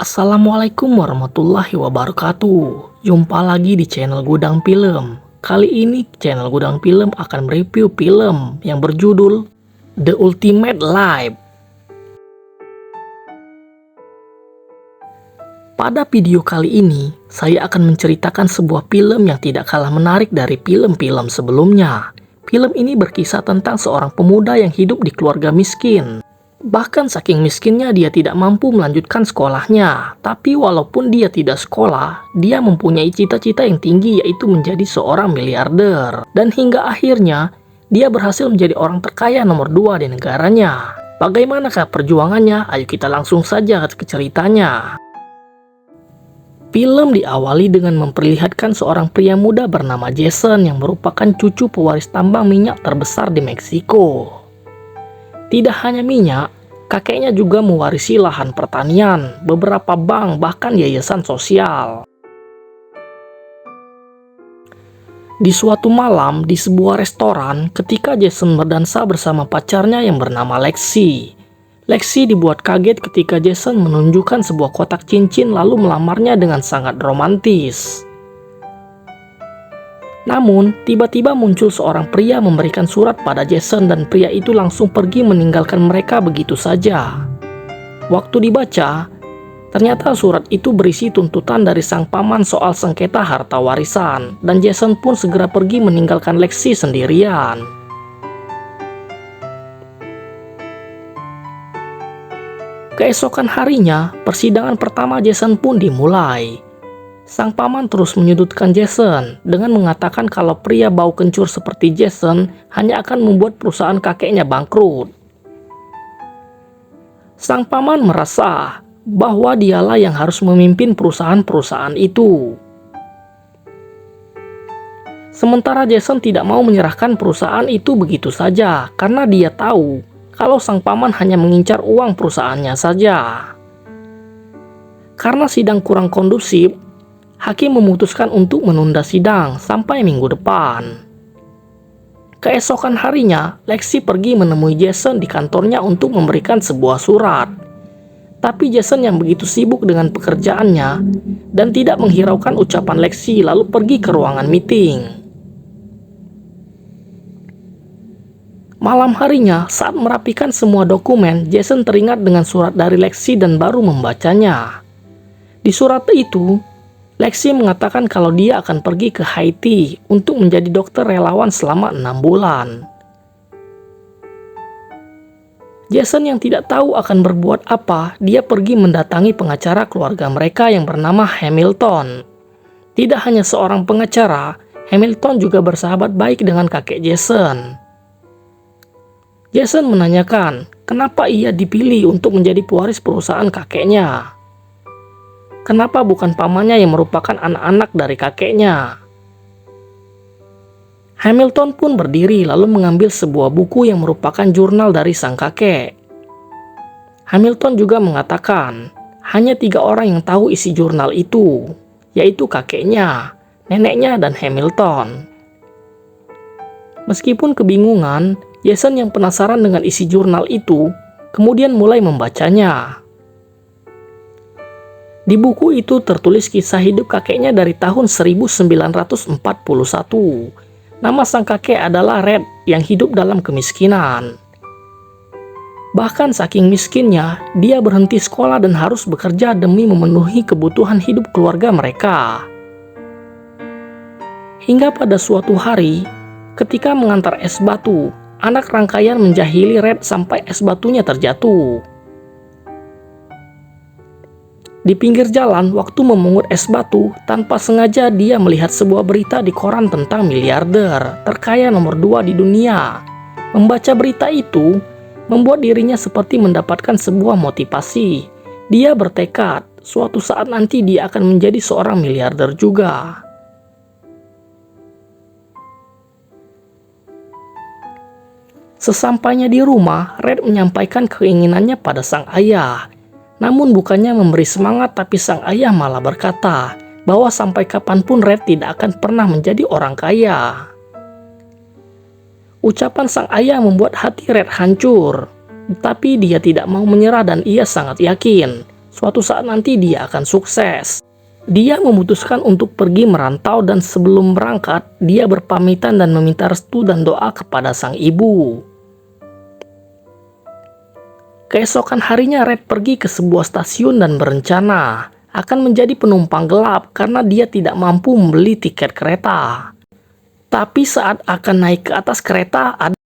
Assalamualaikum warahmatullahi wabarakatuh. Jumpa lagi di channel Gudang Film. Kali ini channel Gudang Film akan mereview film yang berjudul The Ultimate Life. Pada video kali ini, saya akan menceritakan sebuah film yang tidak kalah menarik dari film-film sebelumnya. Film ini berkisah tentang seorang pemuda yang hidup di keluarga miskin. Bahkan saking miskinnya dia tidak mampu melanjutkan sekolahnya. Tapi walaupun dia tidak sekolah, dia mempunyai cita-cita yang tinggi, yaitu menjadi seorang miliarder. Dan hingga akhirnya, dia berhasil menjadi orang terkaya nomor 2 di negaranya. Bagaimanakah perjuangannya? Ayo kita langsung saja ke ceritanya. Film diawali dengan memperlihatkan seorang pria muda bernama Jason yang merupakan cucu pewaris tambang minyak terbesar di Meksiko. Tidak hanya minyak, kakeknya juga mewarisi lahan pertanian, beberapa bank, bahkan yayasan sosial. Di suatu malam di sebuah restoran, ketika Jason berdansa bersama pacarnya yang bernama Lexi. Lexi dibuat kaget ketika Jason menunjukkan sebuah kotak cincin lalu melamarnya dengan sangat romantis. Namun, tiba-tiba muncul seorang pria memberikan surat pada Jason dan pria itu langsung pergi meninggalkan mereka begitu saja. Waktu dibaca, ternyata surat itu berisi tuntutan dari sang paman soal sengketa harta warisan dan Jason pun segera pergi meninggalkan Lexi sendirian. Keesokan harinya, persidangan pertama Jason pun dimulai. Sang paman terus menyudutkan Jason dengan mengatakan kalau pria bau kencur seperti Jason hanya akan membuat perusahaan kakeknya bangkrut. Sang paman merasa bahwa dialah yang harus memimpin perusahaan-perusahaan itu. Sementara Jason tidak mau menyerahkan perusahaan itu begitu saja karena dia tahu kalau sang paman hanya mengincar uang perusahaannya saja. Karena sidang kurang kondusif, hakim memutuskan untuk menunda sidang sampai minggu depan. Keesokan harinya, Lexi pergi menemui Jason di kantornya untuk memberikan sebuah surat. Tapi Jason yang begitu sibuk dengan pekerjaannya dan tidak menghiraukan ucapan Lexi lalu pergi ke ruangan meeting. Malam harinya, saat merapikan semua dokumen, Jason teringat dengan surat dari Lexi dan baru membacanya. Di surat itu, Lexi mengatakan kalau dia akan pergi ke Haiti untuk menjadi dokter relawan selama 6 bulan. Jason yang tidak tahu akan berbuat apa, dia pergi mendatangi pengacara keluarga mereka yang bernama Hamilton. Tidak hanya seorang pengacara, Hamilton juga bersahabat baik dengan kakek Jason. Jason menanyakan kenapa ia dipilih untuk menjadi pewaris perusahaan kakeknya. Kenapa bukan pamannya yang merupakan anak-anak dari kakeknya? Hamilton pun berdiri lalu mengambil sebuah buku yang merupakan jurnal dari sang kakek. Hamilton juga mengatakan, hanya 3 orang yang tahu isi jurnal itu, yaitu kakeknya, neneknya, dan Hamilton. Meskipun kebingungan, Jason yang penasaran dengan isi jurnal itu, kemudian mulai membacanya. Di buku itu tertulis kisah hidup kakeknya dari tahun 1941. Nama sang kakek adalah Red yang hidup dalam kemiskinan. Bahkan saking miskinnya, dia berhenti sekolah dan harus bekerja demi memenuhi kebutuhan hidup keluarga mereka. Hingga pada suatu hari, ketika mengantar es batu, anak rangkaian menjahili Red sampai es batunya terjatuh. Di pinggir jalan, waktu memungut es batu, tanpa sengaja dia melihat sebuah berita di koran tentang miliarder terkaya nomor 2 di dunia. Membaca berita itu membuat dirinya seperti mendapatkan sebuah motivasi. Dia bertekad suatu saat nanti dia akan menjadi seorang miliarder juga. Sesampainya di rumah, Red menyampaikan keinginannya pada sang ayah. Namun bukannya memberi semangat, tapi sang ayah malah berkata bahwa sampai kapanpun Red tidak akan pernah menjadi orang kaya. Ucapan sang ayah membuat hati Red hancur. Tapi dia tidak mau menyerah dan ia sangat yakin Suatu saat nanti dia akan sukses. Dia memutuskan untuk pergi merantau dan sebelum berangkat, dia berpamitan dan meminta restu dan doa kepada sang ibu. Keesokan harinya Red pergi ke sebuah stasiun dan berencana akan menjadi penumpang gelap karena dia tidak mampu membeli tiket kereta. Tapi saat akan naik ke atas kereta, ada